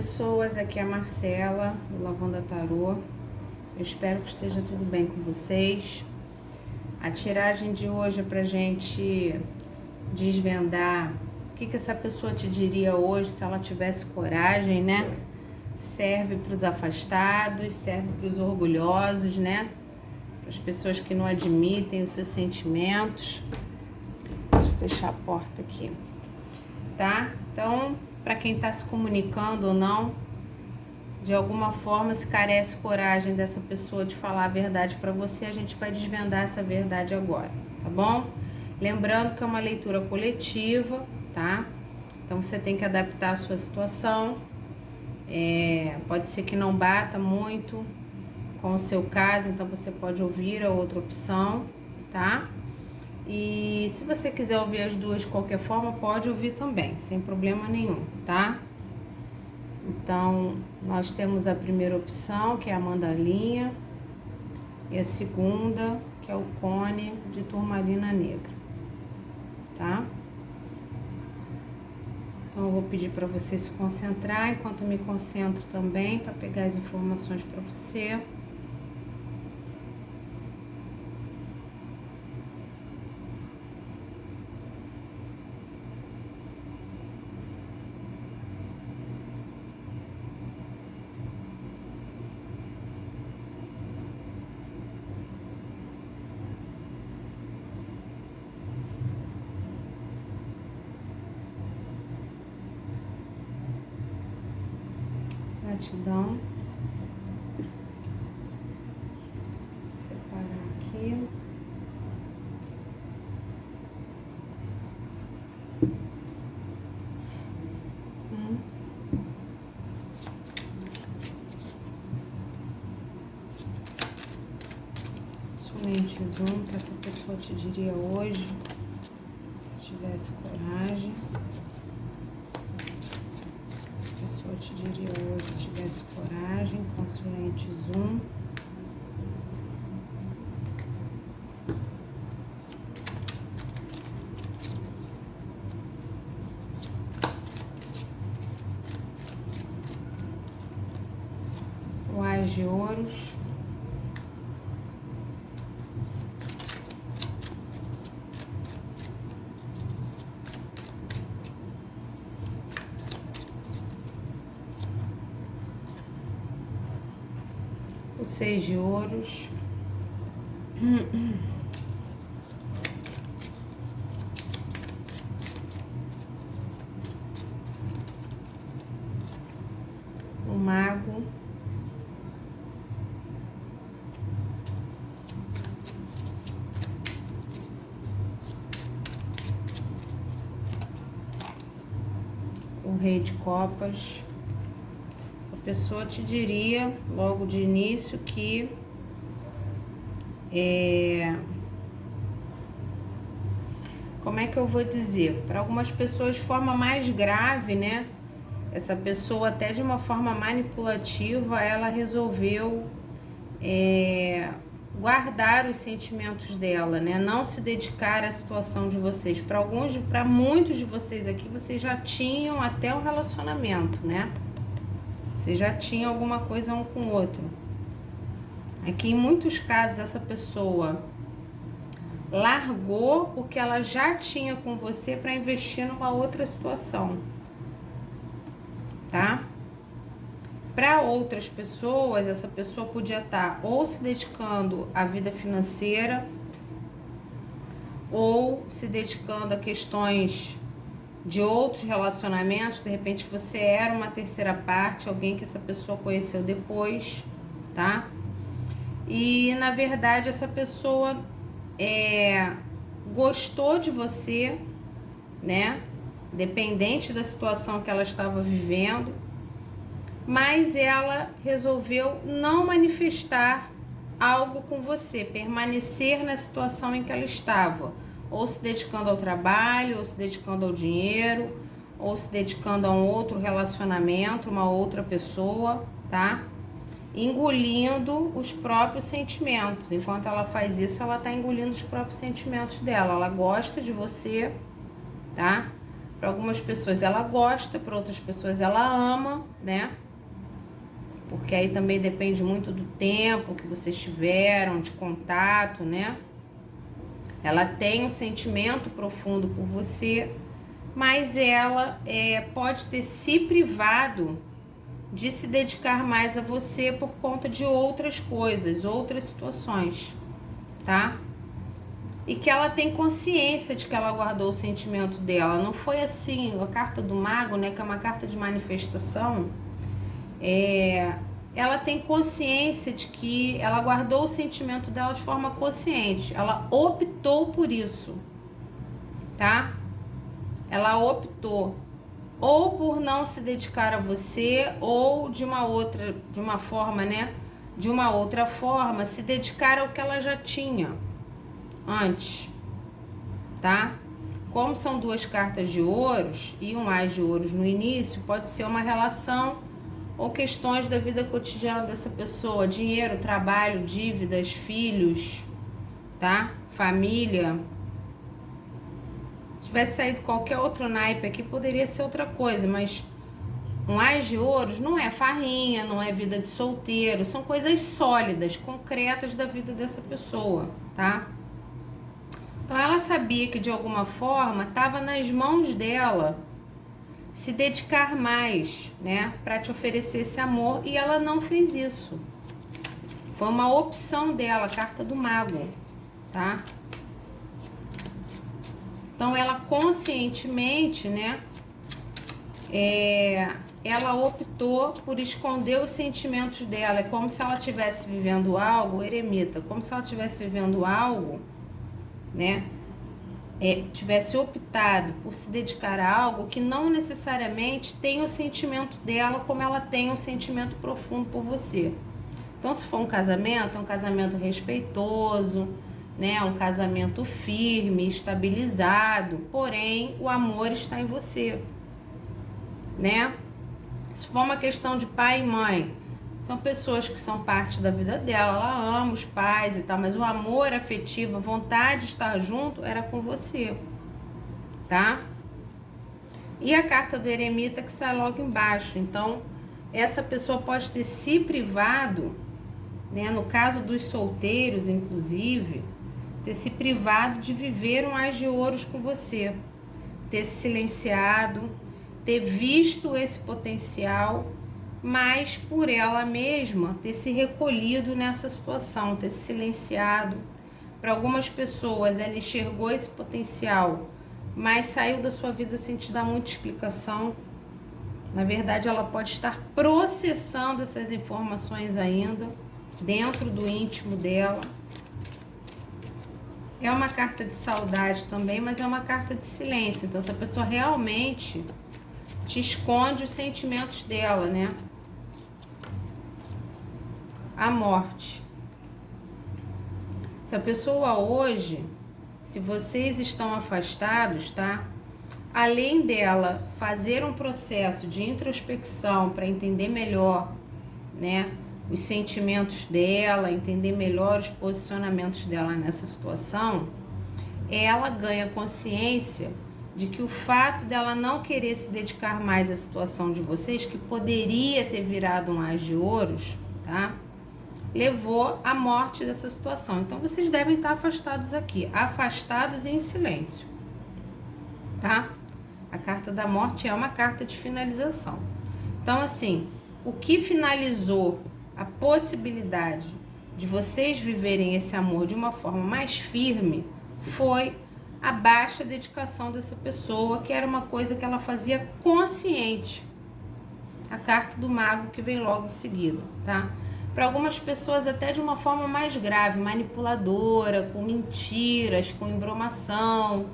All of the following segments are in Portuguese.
pessoas, aqui é a Marcela, do Lavanda Tarô. Eu espero que esteja tudo bem com vocês. A tiragem de hoje é pra gente desvendar o que essa pessoa te diria hoje se ela tivesse coragem, né? Serve para os afastados, serve para os orgulhosos, né? Para as pessoas que não admitem os seus sentimentos. Deixa eu fechar a porta aqui, tá? Então, para quem está se comunicando ou não, de alguma forma, se carece coragem dessa pessoa de falar a verdade para você, a gente vai desvendar essa verdade agora, tá bom? Lembrando que é uma leitura coletiva, tá? Então você tem que adaptar a sua situação. Pode ser que não bata muito com o seu caso, então você pode ouvir a outra opção, tá? E se você quiser ouvir as duas de qualquer forma, pode ouvir também, sem problema nenhum, tá? Então, nós temos a primeira opção, que é a mandalinha, e a segunda, que é o cone de turmalina negra, tá? Então, eu vou pedir para você se concentrar, enquanto eu me concentro também, para pegar as informações para você. Gratidão. Separar aqui. Somente um que essa pessoa te diria hoje, se tivesse coragem. Eu te diria hoje, se tivesse coragem, consulente Zoom. O Ás de Ouros. O Seis de Ouros. O Mago. O Rei de Copas. A pessoa te diria logo de início que como é que eu vou dizer? Para algumas pessoas de forma mais grave, né? Essa pessoa até de uma forma manipulativa, ela resolveu guardar os sentimentos dela, né? Não se dedicar à situação de vocês. Para muitos de vocês aqui, vocês já tinham até um relacionamento, né? Você já tinha alguma coisa um com o outro. Aqui, em muitos casos, essa pessoa largou o que ela já tinha com você para investir numa outra situação, tá? Para outras pessoas, essa pessoa podia estar ou se dedicando à vida financeira ou se dedicando a questões de outros relacionamentos. De repente você era uma terceira parte, alguém que essa pessoa conheceu depois, tá? E na verdade essa pessoa gostou de você, né? Dependente da situação que ela estava vivendo, mas ela resolveu não manifestar algo com você, permanecer na situação em que ela estava, ou se dedicando ao trabalho, ou se dedicando ao dinheiro, ou se dedicando a um outro relacionamento, uma outra pessoa, tá? Engolindo os próprios sentimentos. Enquanto ela faz isso, ela tá engolindo os próprios sentimentos dela. Ela gosta de você, tá? Para algumas pessoas ela gosta, para outras pessoas ela ama, né? Porque aí também depende muito do tempo que vocês tiveram de contato, né? Ela tem um sentimento profundo por você, mas ela pode ter se privado de se dedicar mais a você por conta de outras coisas, outras situações, tá? E que ela tem consciência de que ela guardou o sentimento dela. Não foi assim, a carta do mago, né, que é uma carta de manifestação, ela tem consciência de que ela guardou o sentimento dela de forma consciente. Ela optou por isso, tá? Ela optou ou por não se dedicar a você, ou de uma forma, né? De uma outra forma, se dedicar ao que ela já tinha antes, tá? Como são duas cartas de ouros e um as de ouros no início, pode ser uma relação ou questões da vida cotidiana dessa pessoa, dinheiro, trabalho, dívidas, filhos, tá? Família. Se tivesse saído qualquer outro naipe aqui, poderia ser outra coisa, mas um as de ouros não é farrinha, não é vida de solteiro, são coisas sólidas, concretas da vida dessa pessoa, tá? Então ela sabia que de alguma forma estava nas mãos dela se dedicar mais, né, para te oferecer esse amor, e ela não fez isso. Foi uma opção dela, a carta do mago, tá? Então ela conscientemente, né, ela optou por esconder os sentimentos dela. É como se ela estivesse vivendo algo, eremita, como se ela estivesse vivendo algo, né, tivesse optado por se dedicar a algo que não necessariamente tem o sentimento dela como ela tem um sentimento profundo por você. Então, se for um casamento, é um casamento respeitoso, né? Um casamento firme, estabilizado, porém o amor está em você, né? Se for uma questão de pai e mãe, são pessoas que são parte da vida dela, ela ama os pais e tal, mas o amor afetivo, a vontade de estar junto era com você, tá? E a carta do eremita que sai logo embaixo. Então, essa pessoa pode ter se privado, né? No caso dos solteiros, inclusive, ter se privado de viver um as de ouros com você, ter se silenciado, ter visto esse potencial, mas por ela mesma ter se recolhido nessa situação, ter se silenciado. Para algumas pessoas ela enxergou esse potencial, mas saiu da sua vida sem te dar muita explicação. Na verdade, ela pode estar processando essas informações ainda dentro do íntimo dela. É uma carta de saudade também, mas é uma carta de silêncio. Então, essa pessoa realmente te esconde os sentimentos dela, né? A morte. Essa pessoa hoje, se vocês estão afastados, tá? Além dela fazer um processo de introspecção para entender melhor, né, os sentimentos dela, entender melhor os posicionamentos dela nessa situação, ela ganha consciência de que o fato dela não querer se dedicar mais à situação de vocês, que poderia ter virado um as de ouros, tá? Levou à morte dessa situação. Então, vocês devem estar afastados aqui, afastados e em silêncio, tá? A carta da morte é uma carta de finalização. Então, assim, o que finalizou a possibilidade de vocês viverem esse amor de uma forma mais firme foi a baixa dedicação dessa pessoa, que era uma coisa que ela fazia consciente. A carta do mago que vem logo em seguida, tá? Para algumas pessoas até de uma forma mais grave, manipuladora, com mentiras, com embromação,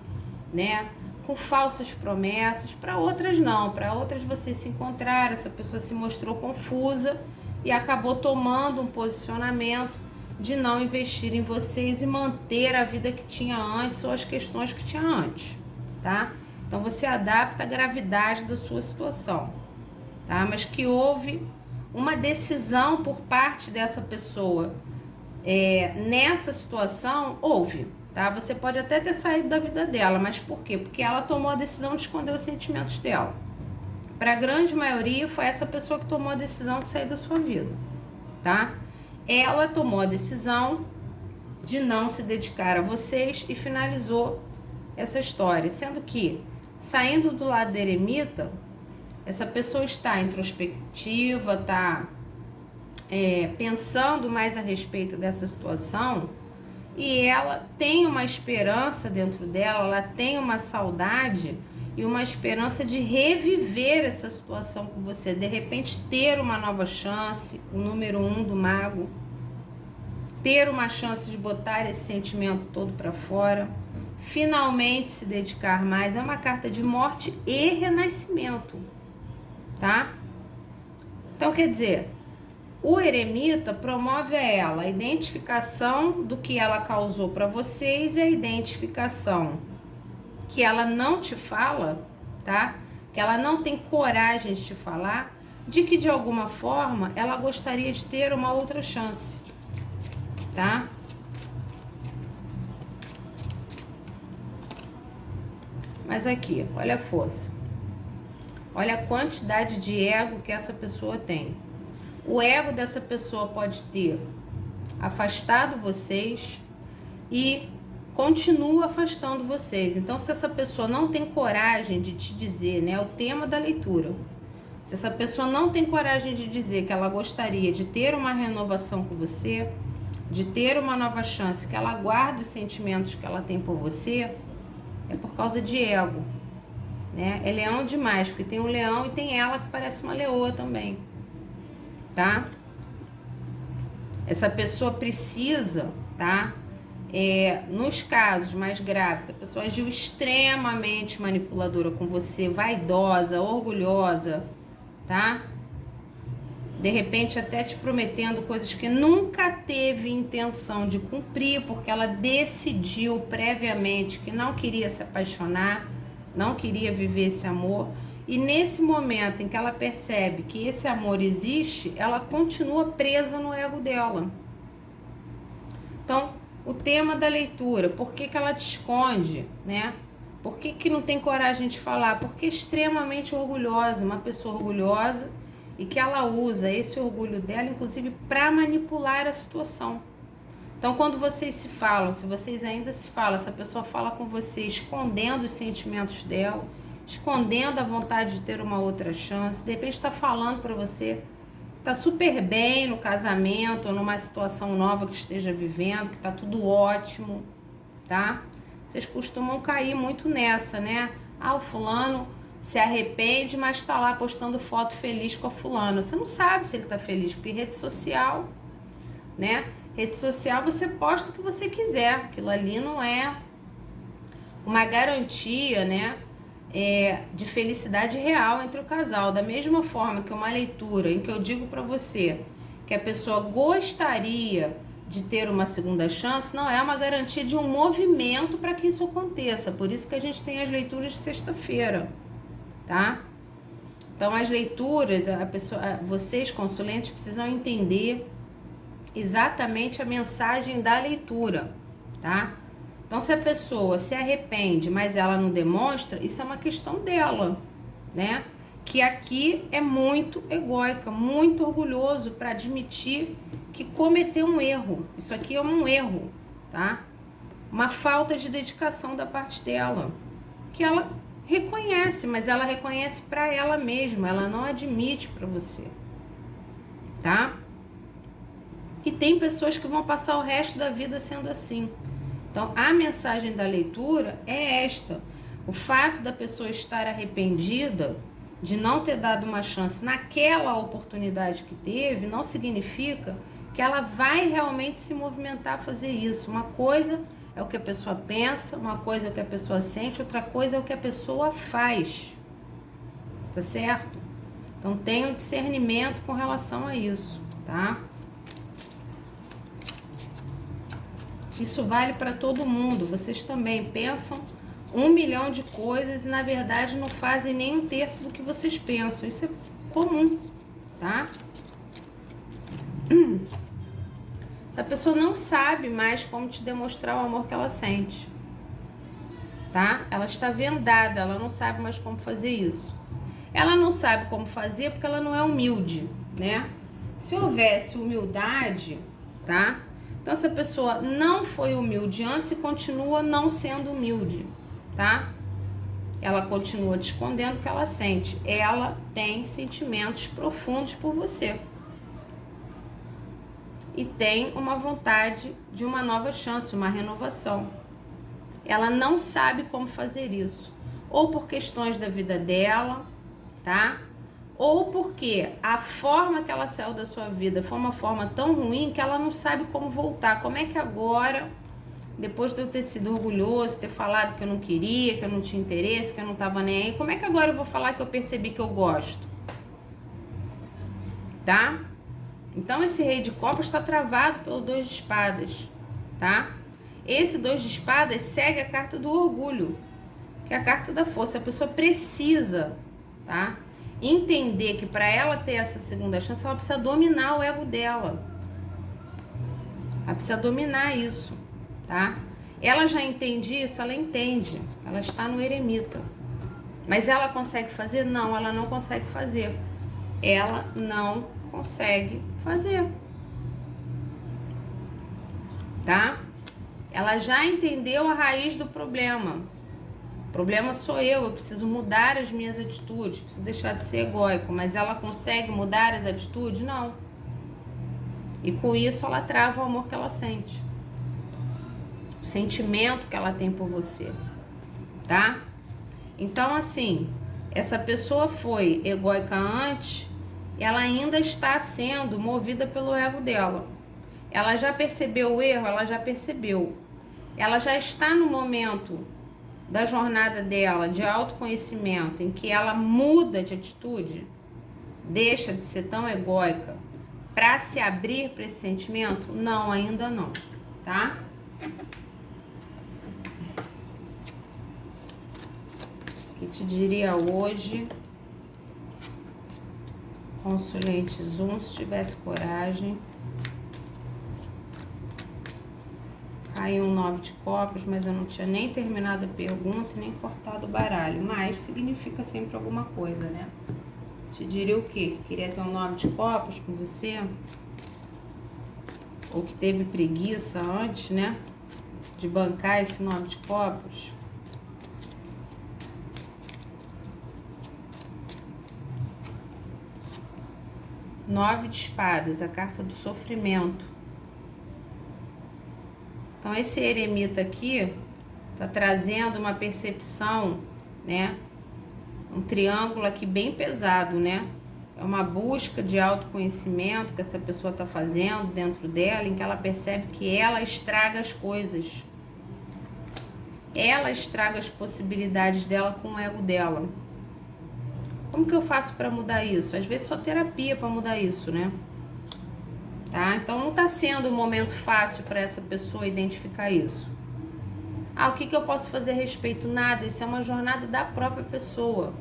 né? Com falsas promessas. Para outras não, para outras vocês se encontraram, essa pessoa se mostrou confusa e acabou tomando um posicionamento de não investir em vocês e manter a vida que tinha antes ou as questões que tinha antes, tá? Então você adapta a gravidade da sua situação, tá? Mas que houve uma decisão por parte dessa pessoa nessa situação, houve, tá? Você pode até ter saído da vida dela, mas por quê? Porque ela tomou a decisão de esconder os sentimentos dela. Para a grande maioria, foi essa pessoa que tomou a decisão de sair da sua vida, tá? Ela tomou a decisão de não se dedicar a vocês e finalizou essa história, sendo que, saindo do lado do eremita, essa pessoa está introspectiva, está pensando mais a respeito dessa situação, e ela tem uma esperança dentro dela, ela tem uma saudade e uma esperança de reviver essa situação com você, de repente ter uma nova chance, o número 1 do mago, ter uma chance de botar esse sentimento todo para fora, finalmente se dedicar mais. É uma carta de morte e renascimento, tá? Então, quer dizer, o eremita promove a ela a identificação do que ela causou para vocês e a identificação que ela não te fala, tá? Que ela não tem coragem de te falar, de que de alguma forma ela gostaria de ter uma outra chance, tá? Mas aqui, olha a força. Olha a quantidade de ego que essa pessoa tem. O ego dessa pessoa pode ter afastado vocês e continua afastando vocês. Então, se essa pessoa não tem coragem de te dizer, né, o tema da leitura, se essa pessoa não tem coragem de dizer que ela gostaria de ter uma renovação com você, de ter uma nova chance, que ela guarda os sentimentos que ela tem por você, é por causa de ego, né? É leão demais, porque tem um leão e tem ela que parece uma leoa também, tá? Essa pessoa precisa, tá? Nos casos mais graves, se a pessoa agiu extremamente manipuladora com você, vaidosa, orgulhosa, tá? De repente até te prometendo coisas que nunca teve intenção de cumprir, porque ela decidiu previamente que não queria se apaixonar, não queria viver esse amor, e nesse momento em que ela percebe que esse amor existe, ela continua presa no ego dela. Então, o tema da leitura, por que ela te esconde, né? Por que não tem coragem de falar? Porque é extremamente orgulhosa, uma pessoa orgulhosa, e que ela usa esse orgulho dela, inclusive, para manipular a situação. Então, quando vocês se falam, se vocês ainda se falam, essa pessoa fala com você escondendo os sentimentos dela, escondendo a vontade de ter uma outra chance, de repente está falando para você, tá super bem no casamento ou numa situação nova que esteja vivendo, que tá tudo ótimo, tá? Vocês costumam cair muito nessa, né? Ah, o fulano se arrepende, mas tá lá postando foto feliz com a fulana. Você não sabe se ele tá feliz, porque rede social, né? Rede social você posta o que você quiser. Aquilo ali não é uma garantia, né? De felicidade real entre o casal. Da mesma forma que uma leitura em que eu digo para você que a pessoa gostaria de ter uma segunda chance, não é uma garantia de um movimento para que isso aconteça. Por isso que a gente tem as leituras de sexta-feira, tá? Então, as leituras, vocês consulentes precisam entender exatamente a mensagem da leitura, tá? Então, se a pessoa se arrepende, mas ela não demonstra, isso é uma questão dela, né? Que aqui é muito egóica, muito orgulhoso para admitir que cometeu um erro. Isso aqui é um erro, tá? Uma falta de dedicação da parte dela, que ela reconhece, mas ela reconhece para ela mesma, ela não admite para você, tá? E tem pessoas que vão passar o resto da vida sendo assim. Então, a mensagem da leitura é esta: o fato da pessoa estar arrependida de não ter dado uma chance naquela oportunidade que teve, não significa que ela vai realmente se movimentar a fazer isso. Uma coisa é o que a pessoa pensa, uma coisa é o que a pessoa sente, outra coisa é o que a pessoa faz. Tá certo? Então, tenha um discernimento com relação a isso, tá? Isso vale para todo mundo. Vocês também pensam 1 milhão de coisas e, na verdade, não fazem nem 1/3 do que vocês pensam. Isso é comum, tá? Essa pessoa não sabe mais como te demonstrar o amor que ela sente, tá? Ela está vendada, ela não sabe mais como fazer isso. Ela não sabe como fazer porque ela não é humilde, né? Se houvesse humildade, tá? Então essa pessoa não foi humilde antes e continua não sendo humilde, tá? Ela continua te escondendo o que ela sente. Ela tem sentimentos profundos por você. E tem uma vontade de uma nova chance, uma renovação. Ela não sabe como fazer isso. Ou por questões da vida dela, tá? Ou porque a forma que ela saiu da sua vida foi uma forma tão ruim que ela não sabe como voltar. Como é que agora, depois de eu ter sido orgulhoso, ter falado que eu não queria, que eu não tinha interesse, que eu não tava nem aí, como é que agora eu vou falar que eu percebi que eu gosto? Tá? Então esse rei de copas está travado pelo 2 de espadas, tá? Esse 2 de espadas segue a carta do orgulho, que é a carta da força. A pessoa precisa, tá? Entender que para ela ter essa segunda chance, ela precisa dominar o ego dela. Ela precisa dominar isso, tá? Ela já entende isso? Ela entende. Ela está no eremita. Mas ela consegue fazer? Não, ela não consegue fazer. Ela não consegue fazer. Tá? Ela já entendeu a raiz do problema. O problema sou eu preciso mudar as minhas atitudes, preciso deixar de ser egóico, mas ela consegue mudar as atitudes? Não. E com isso ela trava o amor que ela sente. O sentimento que ela tem por você, tá? Então, assim, essa pessoa foi egóica antes, ela ainda está sendo movida pelo ego dela. Ela já percebeu o erro? Ela já percebeu. Ela já está no momento da jornada dela de autoconhecimento em que ela muda de atitude, deixa de ser tão egóica para se abrir para esse sentimento? Não, ainda não, tá? O que te diria hoje? Consulente Zoom, se tivesse coragem. Caiu um 9 de copas, mas eu não tinha nem terminado a pergunta, nem cortado o baralho. Mas significa sempre alguma coisa, né? Te diria o quê? Que queria ter um 9 de copas com você? Ou que teve preguiça antes, né? De bancar esse 9 de copas? Nove de espadas, a carta do sofrimento. Então, esse eremita aqui tá trazendo uma percepção, né? Um triângulo aqui bem pesado, né? É uma busca de autoconhecimento que essa pessoa tá fazendo dentro dela, em que ela percebe que ela estraga as coisas. Ela estraga as possibilidades dela com o ego dela. Como que eu faço para mudar isso? Às vezes só terapia para mudar isso, né? Tá? Então não tá sendo um momento fácil para essa pessoa identificar isso. Ah, o que eu posso fazer a respeito? Nada, isso é uma jornada da própria pessoa.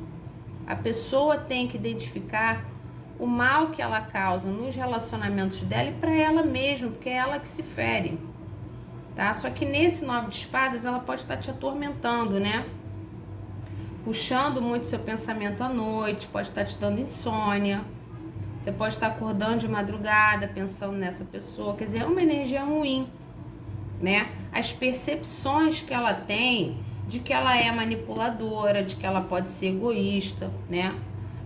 A pessoa tem que identificar o mal que ela causa nos relacionamentos dela e para ela mesma, porque é ela que se fere. Tá? Só que nesse 9 de espadas ela pode estar te atormentando, né? Puxando muito seu pensamento à noite, pode estar te dando insônia. Você pode estar acordando de madrugada pensando nessa pessoa, quer dizer, é uma energia ruim, né? As percepções que ela tem de que ela é manipuladora, de que ela pode ser egoísta, né?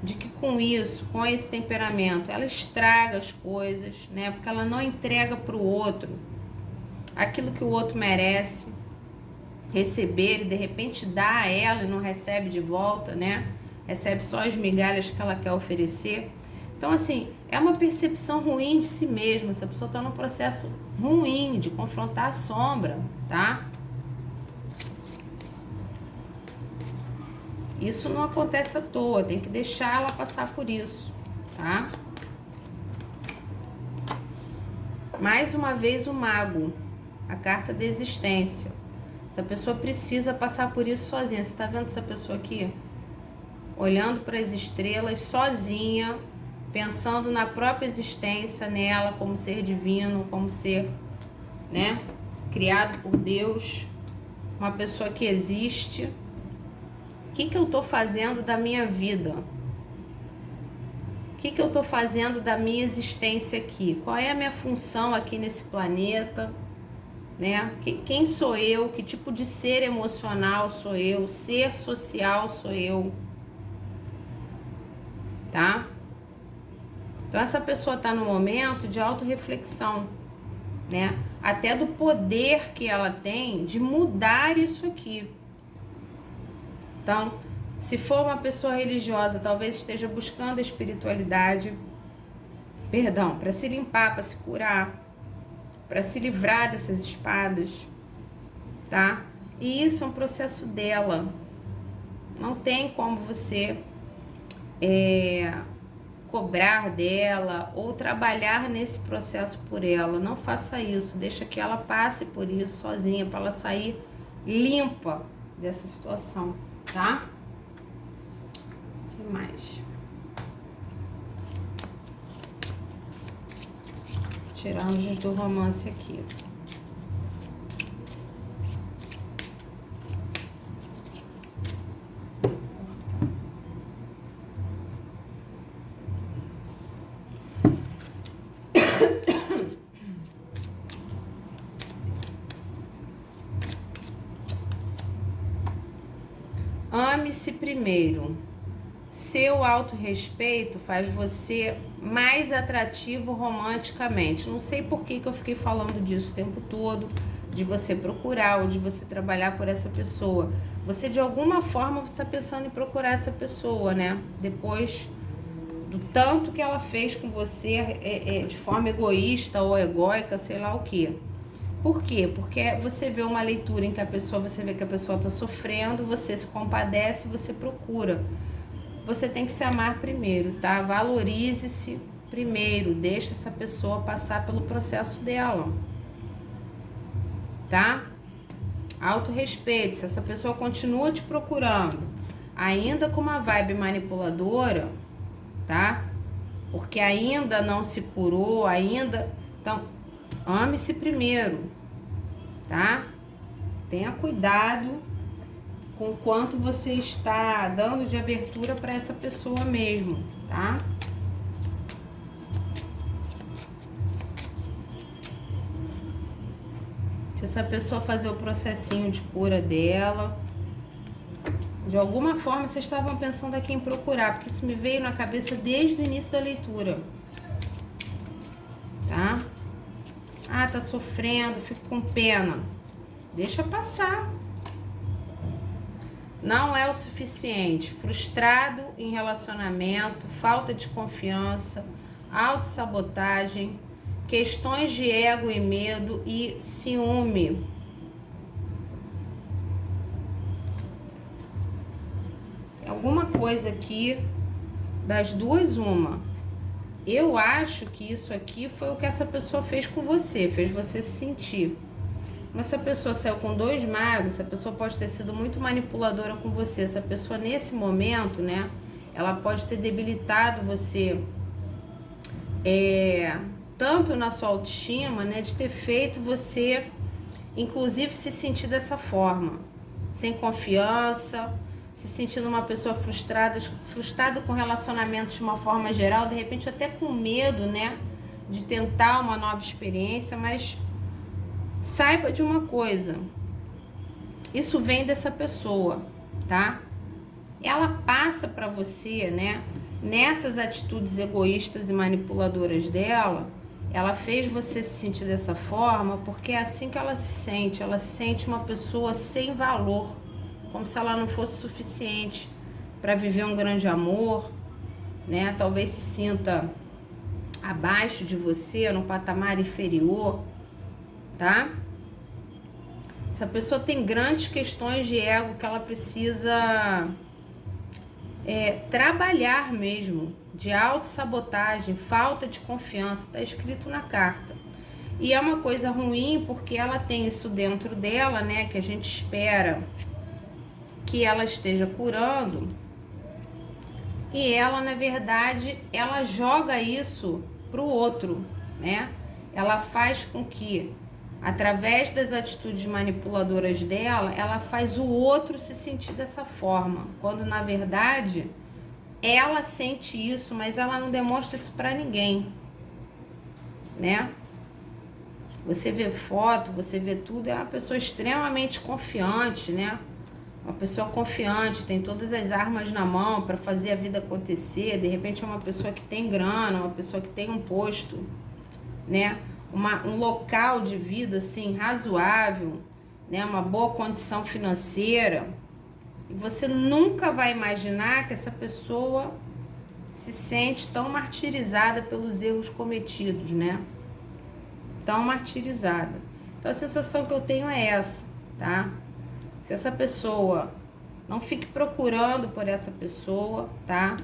De que com isso, com esse temperamento, ela estraga as coisas, né? Porque ela não entrega para o outro aquilo que o outro merece receber e de repente dá a ela e não recebe de volta, né? Recebe só as migalhas que ela quer oferecer. Então, assim, é uma percepção ruim de si mesma. Essa pessoa está num processo ruim de confrontar a sombra, tá? Isso não acontece à toa, tem que deixar ela passar por isso, tá? Mais uma vez o mago, a carta da existência. Essa pessoa precisa passar por isso sozinha. Você tá vendo essa pessoa aqui? Olhando para as estrelas sozinha, pensando na própria existência, nela como ser divino, como ser, né, criado por Deus, uma pessoa que existe. O que eu tô fazendo da minha vida? O que eu tô fazendo da minha existência aqui? Qual é a minha função aqui nesse planeta? Né? Quem sou eu? Que tipo de ser emocional sou eu? Ser social sou eu? Tá? Então essa pessoa está no momento de autorreflexão, né? Até do poder que ela tem de mudar isso aqui. Então, se for uma pessoa religiosa, talvez esteja buscando a espiritualidade, perdão, para se limpar, para se curar, para se livrar dessas espadas, tá? E isso é um processo dela. Não tem como você cobrar dela ou trabalhar nesse processo por ela. Não faça isso. Deixa que ela passe por isso sozinha, para ela sair limpa dessa situação, tá? O que mais? Tirar anjos do romance aqui. Ame-se primeiro. Seu autorrespeito faz você mais atrativo romanticamente. Não sei por que eu fiquei falando disso o tempo todo, de você procurar ou de você trabalhar por essa pessoa. Você, de alguma forma, você está pensando em procurar essa pessoa, né? Depois do tanto que ela fez com você de forma egoísta ou egóica, sei lá o quê. Por quê? Porque você vê uma leitura em que você vê que a pessoa está sofrendo, você se compadece, você procura. Você tem que se amar primeiro, tá? Valorize-se primeiro, deixa essa pessoa passar pelo processo dela, tá? Autorrespeito, se essa pessoa continua te procurando, ainda com uma vibe manipuladora, tá? Porque ainda não se curou, então, ame-se primeiro, tá? Tenha cuidado com quanto você está dando de abertura para essa pessoa mesmo, tá? Se essa pessoa fazer o processinho de cura dela, de alguma forma vocês estavam pensando aqui em procurar, porque isso me veio na cabeça desde o início da leitura, tá? Ah, tá sofrendo, fico com pena. Deixa passar. Não é o suficiente. Frustrado em relacionamento, falta de confiança, autossabotagem, questões de ego e medo e ciúme. Alguma coisa aqui, das duas, uma. Eu acho que isso aqui foi o que essa pessoa fez com você, fez você se sentir. Mas se a pessoa saiu com 2 magos, essa pessoa pode ter sido muito manipuladora com você. Essa pessoa, nesse momento, né, ela pode ter debilitado você tanto na sua autoestima, né, de ter feito você, inclusive, se sentir dessa forma. Sem confiança, se sentindo uma pessoa frustrada com relacionamentos de uma forma geral, de repente até com medo, né, de tentar uma nova experiência, mas saiba de uma coisa, isso vem dessa pessoa, tá? Ela passa para você, né, nessas atitudes egoístas e manipuladoras dela, ela fez você se sentir dessa forma porque é assim que ela se sente uma pessoa sem valor, como se ela não fosse suficiente para viver um grande amor, né? Talvez se sinta abaixo de você, no patamar inferior, tá? Essa pessoa tem grandes questões de ego que ela precisa trabalhar mesmo, de autossabotagem, falta de confiança, tá escrito na carta. E é uma coisa ruim porque ela tem isso dentro dela, né, que a gente espera que ela esteja curando, e ela, na verdade, ela joga isso pro outro, né? Ela faz com que, através das atitudes manipuladoras dela, ela faz o outro se sentir dessa forma, quando na verdade ela sente isso, mas ela não demonstra isso para ninguém, né? Você vê foto, você vê tudo, é uma pessoa extremamente confiante, né? Uma pessoa confiante, tem todas as armas na mão para fazer a vida acontecer. De repente é uma pessoa que tem grana, uma pessoa que tem um posto, né? Um local de vida assim razoável, né? Uma boa condição financeira. E você nunca vai imaginar que essa pessoa se sente tão martirizada pelos erros cometidos, né? Tão martirizada. Então a sensação que eu tenho é essa, tá? Se essa pessoa, não fique procurando por essa pessoa, tá?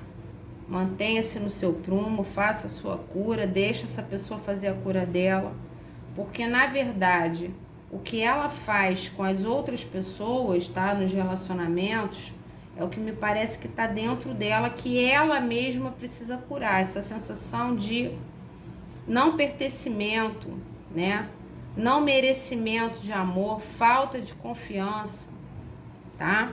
Mantenha-se no seu prumo, faça a sua cura, deixa essa pessoa fazer a cura dela, porque na verdade o que ela faz com as outras pessoas, tá? Nos relacionamentos, é o que me parece que tá dentro dela, que ela mesma precisa curar, essa sensação de não pertencimento, né? Não merecimento de amor, falta de confiança, tá?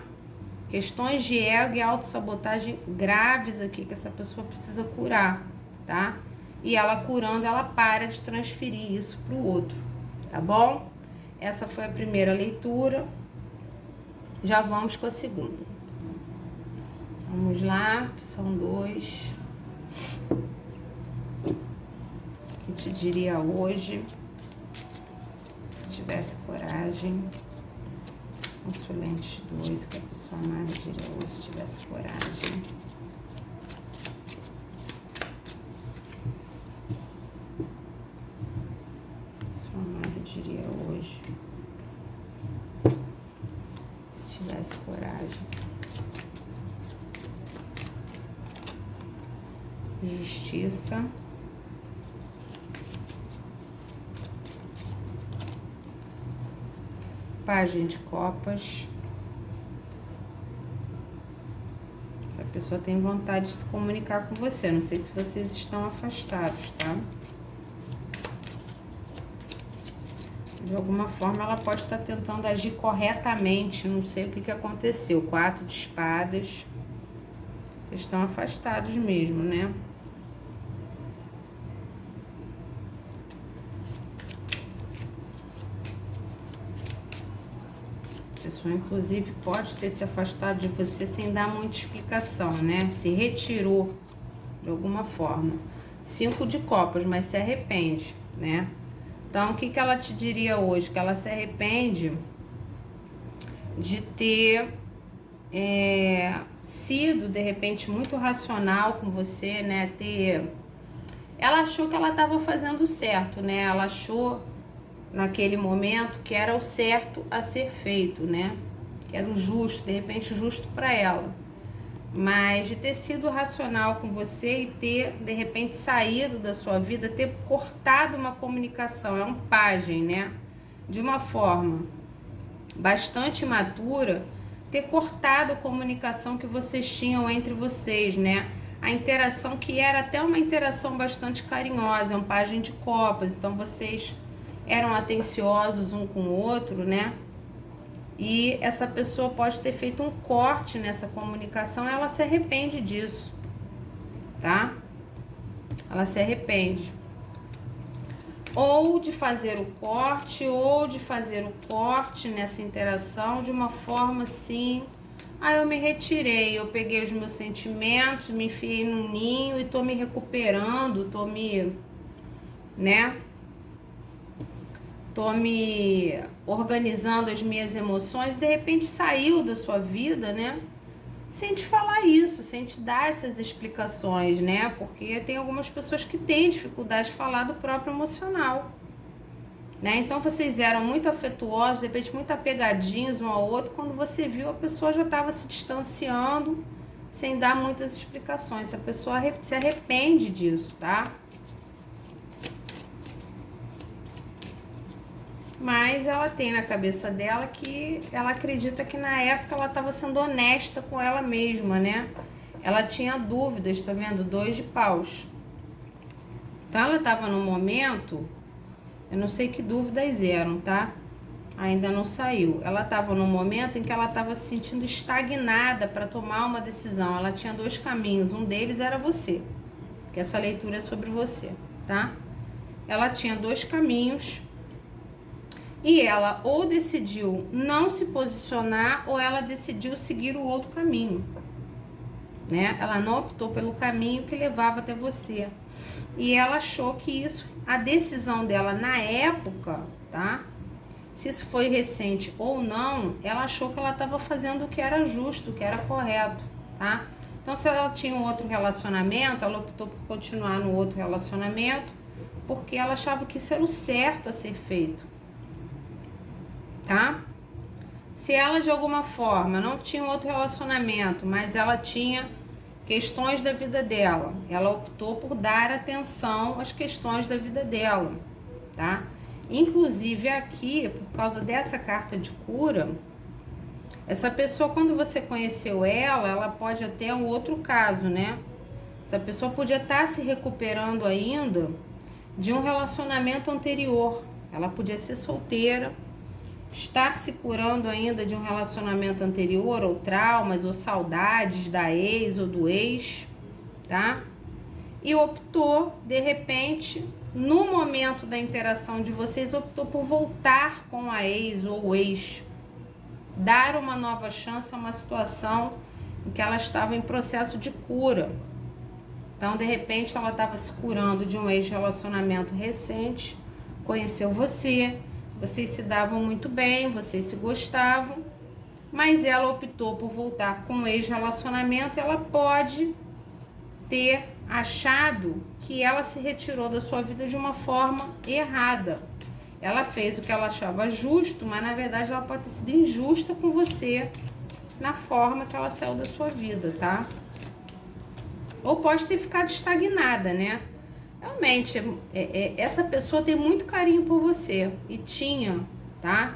Questões de ego e autossabotagem graves aqui que essa pessoa precisa curar, tá? E ela curando, ela para de transferir isso pro outro, tá bom? Essa foi a primeira leitura. Já vamos com a segunda. Vamos lá, opção 2. O que te diria hoje? Se tivesse coragem. Consulente 2, que a pessoa amada diria hoje, se tivesse coragem. Pessoa amada diria hoje, se tivesse coragem. Justiça. Página de copas. Essa pessoa tem vontade de se comunicar com você. Não sei se vocês estão afastados, tá? De alguma forma ela pode estar tentando agir corretamente. Não sei o que aconteceu. 4 de espadas. Vocês estão afastados mesmo, né? A pessoa, inclusive, pode ter se afastado de você sem dar muita explicação, né? Se retirou de alguma forma. 5 de copas, mas se arrepende, né? Então, o que ela te diria hoje? Que ela se arrepende de ter sido, de repente, muito racional com você, né? Ela achou que ela estava fazendo certo, né? Ela achou naquele momento que era o certo a ser feito, né? Que era o justo, de repente justo para ela. Mas de ter sido racional com você e ter, de repente, saído da sua vida, ter cortado uma comunicação, é um pajem, né? De uma forma bastante imatura, ter cortado a comunicação que vocês tinham entre vocês, né? A interação que era até uma interação bastante carinhosa, é um pajem de copas, então vocês eram atenciosos um com o outro, né? E essa pessoa pode ter feito um corte nessa comunicação, ela se arrepende disso, tá? Ela se arrepende. Ou de fazer o corte, ou de fazer o corte nessa interação de uma forma assim... eu me retirei, eu peguei os meus sentimentos, me enfiei num ninho e tô me recuperando, tô me... né? Tô me organizando as minhas emoções, de repente saiu da sua vida, né? Sem te falar isso, sem te dar essas explicações, né? Porque tem algumas pessoas que têm dificuldade de falar do próprio emocional, né? Então vocês eram muito afetuosos, de repente muito apegadinhos um ao outro, quando você viu a pessoa já estava se distanciando, sem dar muitas explicações. A pessoa se arrepende disso, tá? Mas ela tem na cabeça dela que ela acredita que na época ela estava sendo honesta com ela mesma, né? ela tinha dúvidas, tá vendo? 2 de paus. Então, ela estava no momento, eu não sei que dúvidas eram, tá? Ainda não saiu. Ela estava no momento em que ela estava se sentindo estagnada para tomar uma decisão. Ela tinha 2 caminhos, um deles era você, que essa leitura é sobre você, tá? Ela tinha 2 caminhos e ela ou decidiu não se posicionar ou ela decidiu seguir o outro caminho, né? Ela não optou pelo caminho que levava até você. E ela achou que isso, a decisão dela na época, tá? Se isso foi recente ou não, ela achou que ela estava fazendo o que era justo, o que era correto, tá? Então, se ela tinha um outro relacionamento, ela optou por continuar no outro relacionamento, porque ela achava que isso era o certo a ser feito, tá? Se ela, de alguma forma, não tinha um outro relacionamento, mas ela tinha questões da vida dela, ela optou por dar atenção às questões da vida dela, tá? Inclusive aqui, por causa dessa carta de cura, essa pessoa, quando você conheceu ela pode até um outro caso, né? Essa pessoa podia estar se recuperando ainda de um relacionamento anterior. Ela podia ser solteira, estar se curando ainda de um relacionamento anterior, ou traumas, ou saudades da ex ou do ex, tá? E optou, de repente, no momento da interação de vocês, optou por voltar com a ex ou o ex, dar uma nova chance a uma situação em que ela estava em processo de cura. Então, de repente, ela estava se curando de um ex-relacionamento recente, conheceu você, vocês se davam muito bem, vocês se gostavam, mas ela optou por voltar com um ex-relacionamento. Ela pode ter achado que ela se retirou da sua vida de uma forma errada. Ela fez o que ela achava justo, mas na verdade ela pode ter sido injusta com você na forma que ela saiu da sua vida, tá? Ou pode ter ficado estagnada, né? Realmente, essa pessoa tem muito carinho por você, e tinha, tá?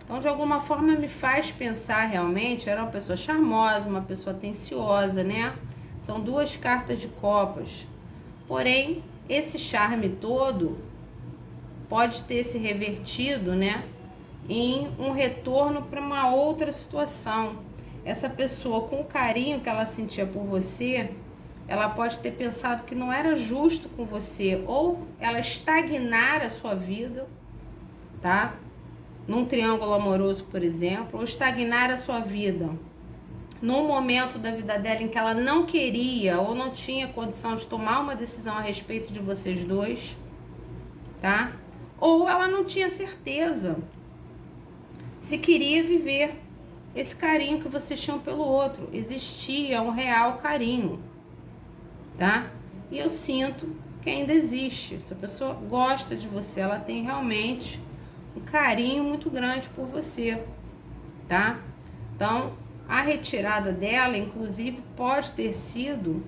Então, de alguma forma, me faz pensar realmente, era uma pessoa charmosa, uma pessoa atenciosa, né? São 2 cartas de copas. Porém, esse charme todo pode ter se revertido, né, em um retorno para uma outra situação. Essa pessoa, com o carinho que ela sentia por você, ela pode ter pensado que não era justo com você, ou ela estagnar a sua vida, tá? Num triângulo amoroso, por exemplo, ou estagnar a sua vida num momento da vida dela em que ela não queria ou não tinha condição de tomar uma decisão a respeito de vocês dois, tá? Ou ela não tinha certeza se queria viver esse carinho que vocês tinham pelo outro. Existia um real carinho, tá? E eu sinto que ainda existe. Essa pessoa gosta de você, ela tem realmente um carinho muito grande por você, tá? Então, a retirada dela, inclusive, pode ter sido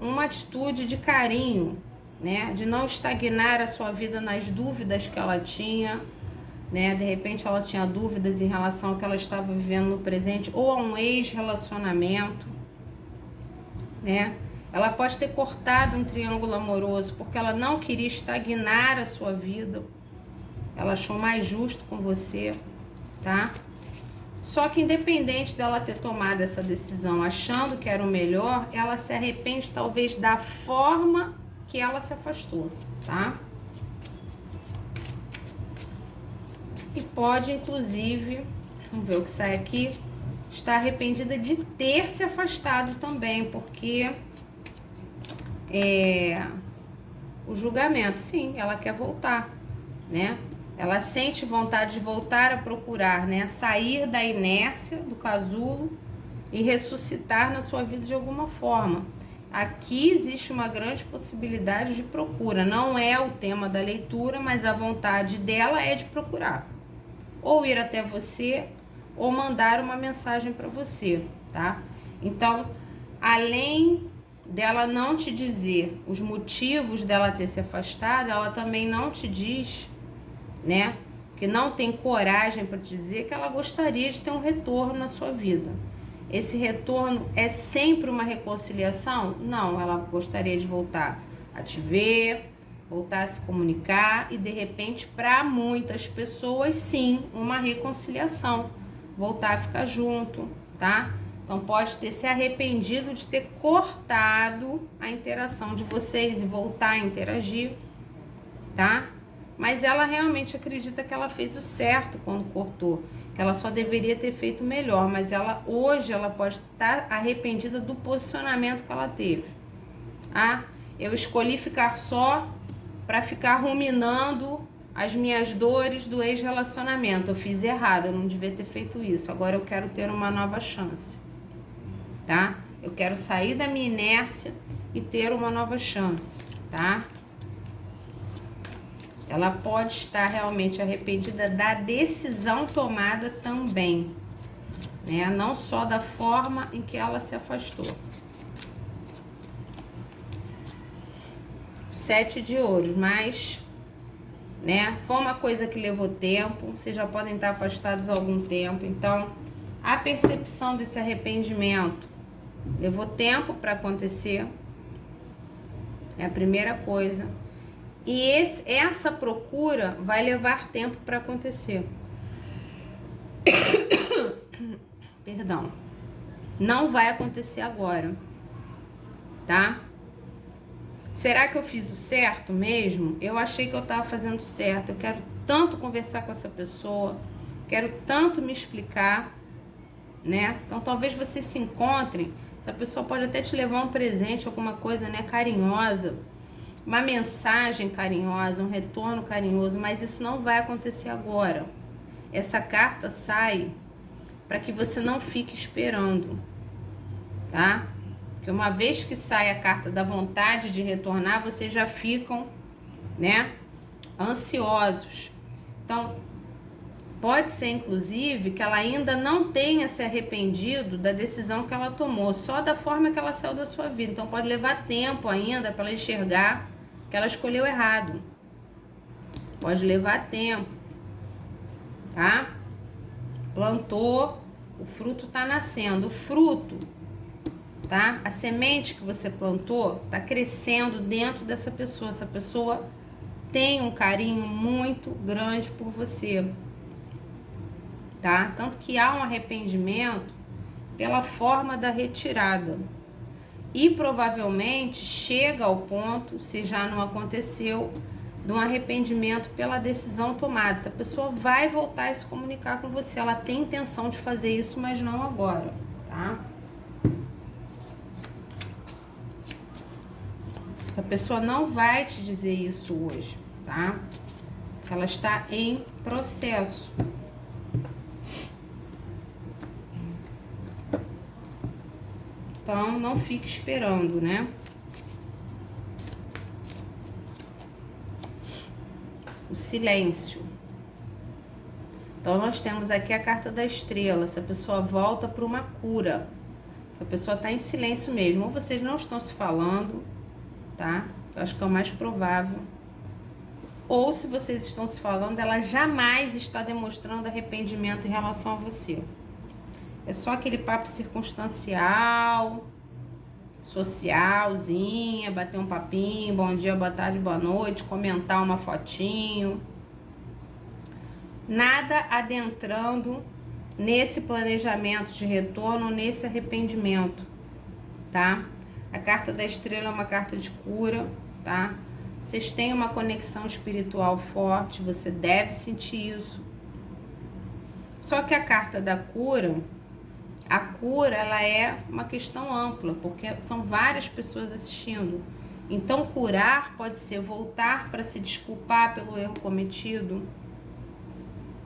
uma atitude de carinho, né? De não estagnar a sua vida nas dúvidas que ela tinha, né? De repente ela tinha dúvidas em relação ao que ela estava vivendo no presente, ou a um ex-relacionamento, né? Ela pode ter cortado um triângulo amoroso porque ela não queria estagnar a sua vida. Ela achou mais justo com você, tá? Só que independente dela ter tomado essa decisão achando que era o melhor, ela se arrepende talvez da forma que ela se afastou, tá? E pode, inclusive, vamos ver o que sai aqui, estar arrependida de ter se afastado também, porque o julgamento, sim, ela quer voltar, né? Ela sente vontade de voltar a procurar, né? Sair da inércia do casulo e ressuscitar na sua vida de alguma forma. Aqui existe uma grande possibilidade de procura. Não é o tema da leitura, mas a vontade dela é de procurar. Ou ir até você, ou mandar uma mensagem para você, tá? Então, além dela não te dizer os motivos dela ter se afastado, ela também não te diz, né, que não tem coragem para te dizer que ela gostaria de ter um retorno na sua vida. Esse retorno é sempre uma reconciliação? Não, ela gostaria de voltar a te ver, voltar a se comunicar e de repente para muitas pessoas sim, uma reconciliação, voltar a ficar junto, tá? Então pode ter se arrependido de ter cortado a interação de vocês e voltar a interagir, tá? Mas ela realmente acredita que ela fez o certo quando cortou, que ela só deveria ter feito melhor, mas hoje ela pode estar arrependida do posicionamento que ela teve. Ah, eu escolhi ficar só para ficar ruminando as minhas dores do ex-relacionamento. Eu fiz errado, eu não devia ter feito isso. Agora eu quero ter uma nova chance, tá? Eu quero sair da minha inércia e ter uma nova chance, tá? Ela pode estar realmente arrependida da decisão tomada também, né? Não só da forma em que ela se afastou. 7 de ouros, mas, né? Foi uma coisa que levou tempo. Vocês já podem estar afastados há algum tempo. Então, a percepção desse arrependimento levou tempo para acontecer. É a primeira coisa. E essa procura vai levar tempo para acontecer. Perdão. Não vai acontecer agora, tá? Será que eu fiz o certo mesmo? Eu achei que eu estava fazendo certo. Eu quero tanto conversar com essa pessoa. Quero tanto me explicar, né? Então, talvez vocês se encontrem. Essa pessoa pode até te levar um presente, alguma coisa, né? Carinhosa. Uma mensagem carinhosa, um retorno carinhoso, mas isso não vai acontecer agora. Essa carta sai para que você não fique esperando, tá? Porque uma vez que sai a carta da vontade de retornar, vocês já ficam, né, ansiosos. Então, pode ser, inclusive, que ela ainda não tenha se arrependido da decisão que ela tomou, só da forma que ela saiu da sua vida. Então, pode levar tempo ainda para ela enxergar que ela escolheu errado. Pode levar tempo, tá? Plantou, o fruto tá nascendo. O fruto, tá? A semente que você plantou tá crescendo dentro dessa pessoa. Essa pessoa tem um carinho muito grande por você, tá? Tanto que há um arrependimento pela forma da retirada. E provavelmente chega ao ponto, se já não aconteceu, de um arrependimento pela decisão tomada. Essa pessoa vai voltar a se comunicar com você. Ela tem intenção de fazer isso, mas não agora, tá? Essa pessoa não vai te dizer isso hoje, tá? Ela está em processo. Então, não fique esperando, né? O silêncio. Então, nós temos aqui a carta da estrela. Essa pessoa volta para uma cura. Essa pessoa está em silêncio mesmo. Ou vocês não estão se falando, tá? Eu acho que é o mais provável. Ou se vocês estão se falando, ela jamais está demonstrando arrependimento em relação a você. É só aquele papo circunstancial, socialzinha, bater um papinho, bom dia, boa tarde, boa noite, comentar uma fotinho. Nada adentrando nesse planejamento de retorno, nesse arrependimento, tá? A carta da estrela é uma carta de cura, tá? Vocês têm uma conexão espiritual forte, você deve sentir isso. Só que a carta da cura, a cura, ela é uma questão ampla, porque são várias pessoas assistindo. Então, curar pode ser voltar para se desculpar pelo erro cometido,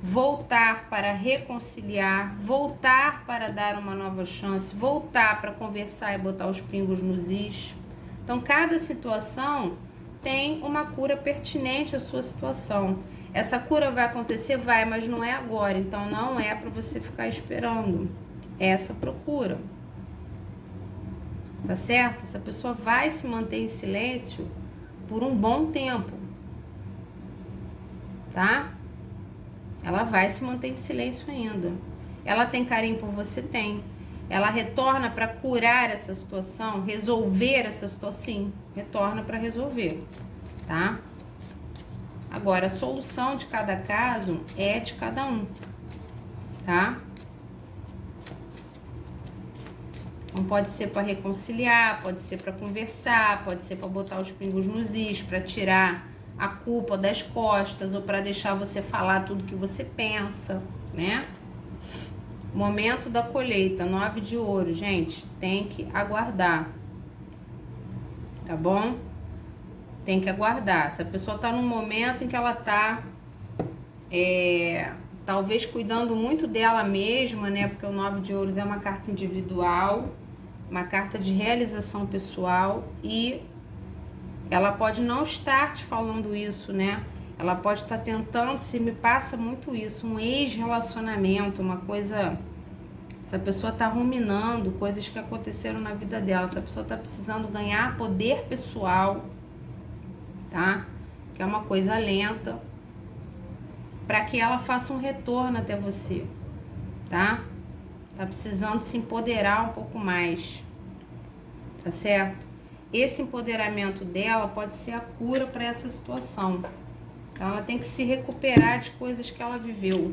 voltar para reconciliar, voltar para dar uma nova chance, voltar para conversar e botar os pingos nos is. Então, cada situação tem uma cura pertinente à sua situação. Essa cura vai acontecer? Vai, mas não é agora. Então, não é para você ficar esperando essa procura. Tá certo? Essa pessoa vai se manter em silêncio por um bom tempo. Tá? Ela vai se manter em silêncio ainda. Ela tem carinho por você? Tem. ela retorna para curar essa situação, resolver essa situação? Sim, retorna para resolver, tá? Agora, a solução de cada caso é de cada um, tá? Então, pode ser para reconciliar, pode ser para conversar, pode ser para botar os pingos nos is, para tirar a culpa das costas ou para deixar você falar tudo que você pensa, né? Momento da colheita, 9 de ouro, gente, tem que aguardar, tá bom? Tem que aguardar. Essa pessoa tá num momento em que ela tá, talvez cuidando muito dela mesma, né? Porque o 9 de ouros é uma carta individual, uma carta de realização pessoal, e ela pode não estar te falando isso, né? Ela pode estar tentando, se me passa muito isso, um ex-relacionamento, uma coisa... Essa pessoa tá ruminando coisas que aconteceram na vida dela. Essa pessoa tá precisando ganhar poder pessoal, tá? Que é uma coisa lenta, para que ela faça um retorno até você, tá? Tá precisando se empoderar um pouco mais, tá certo? Esse empoderamento dela pode ser a cura para essa situação. Então, ela tem que se recuperar de coisas que ela viveu.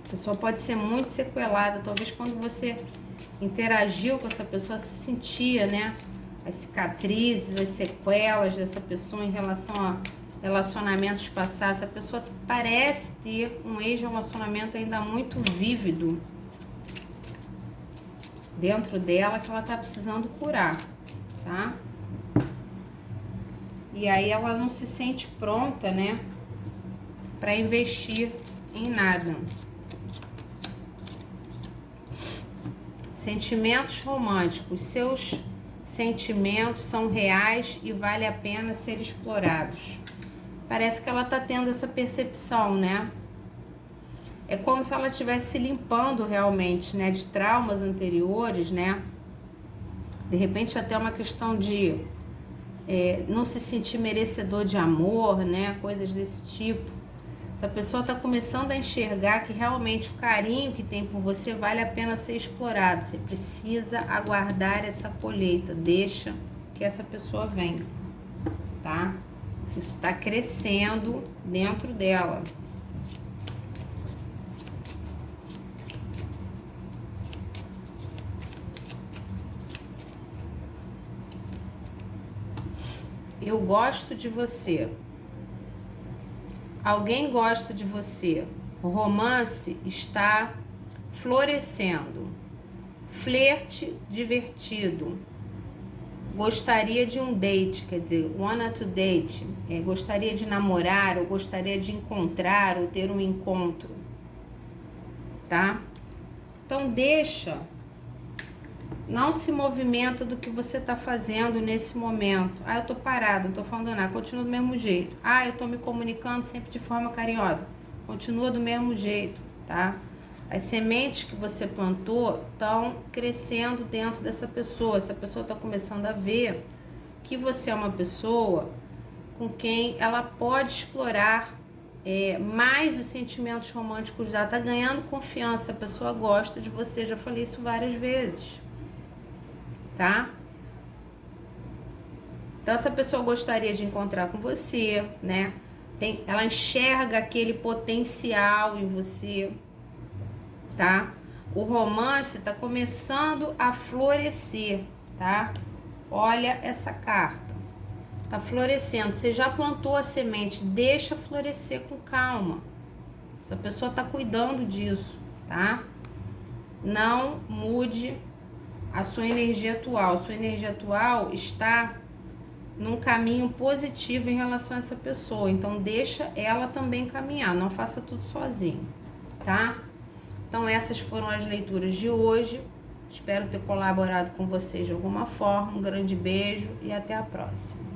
A pessoa pode ser muito sequelada. Talvez quando você interagiu com essa pessoa, se sentia, né? As cicatrizes, as sequelas dessa pessoa em relação a relacionamentos passados. Essa pessoa parece ter um ex-relacionamento ainda muito vívido dentro dela, que ela tá precisando curar, tá? E aí ela não se sente pronta, né, para investir em nada. Sentimentos românticos. Seus sentimentos são reais e vale a pena ser explorados. Parece que ela tá tendo essa percepção, né? É como se ela estivesse se limpando realmente, né, de traumas anteriores, né? De repente até uma questão de não se sentir merecedor de amor, né? Coisas desse tipo. Essa pessoa está começando a enxergar que realmente o carinho que tem por você vale a pena ser explorado. Você precisa aguardar essa colheita. Deixa que essa pessoa venha, tá? Isso está crescendo dentro dela. Eu gosto de você. Alguém gosta de você. O romance está florescendo. Flerte divertido. Gostaria de um date, quer dizer, wanna to date. Gostaria de namorar, ou gostaria de encontrar, ou ter um encontro. Tá? Então deixa. Não se movimenta do que você tá fazendo nesse momento. Ah, eu tô parado, não tô falando nada. Continua do mesmo jeito. Ah, eu tô me comunicando sempre de forma carinhosa. Continua do mesmo jeito, tá? As sementes que você plantou estão crescendo dentro dessa pessoa. Essa pessoa tá começando a ver que você é uma pessoa com quem ela pode explorar mais os sentimentos românticos dela. Tá ganhando confiança. A pessoa gosta de você. Já falei isso várias vezes. Tá? Então, essa pessoa gostaria de encontrar com você, né? Ela enxerga aquele potencial em você, tá? O romance tá começando a florescer, tá? Olha essa carta. Tá florescendo. Você já plantou a semente, deixa florescer com calma. Essa pessoa tá cuidando disso, tá? Não mude a sua energia atual. Sua energia atual está num caminho positivo em relação a essa pessoa. Então, deixa ela também caminhar. Não faça tudo sozinho, tá? Então, essas foram as leituras de hoje. Espero ter colaborado com vocês de alguma forma. Um grande beijo e até a próxima.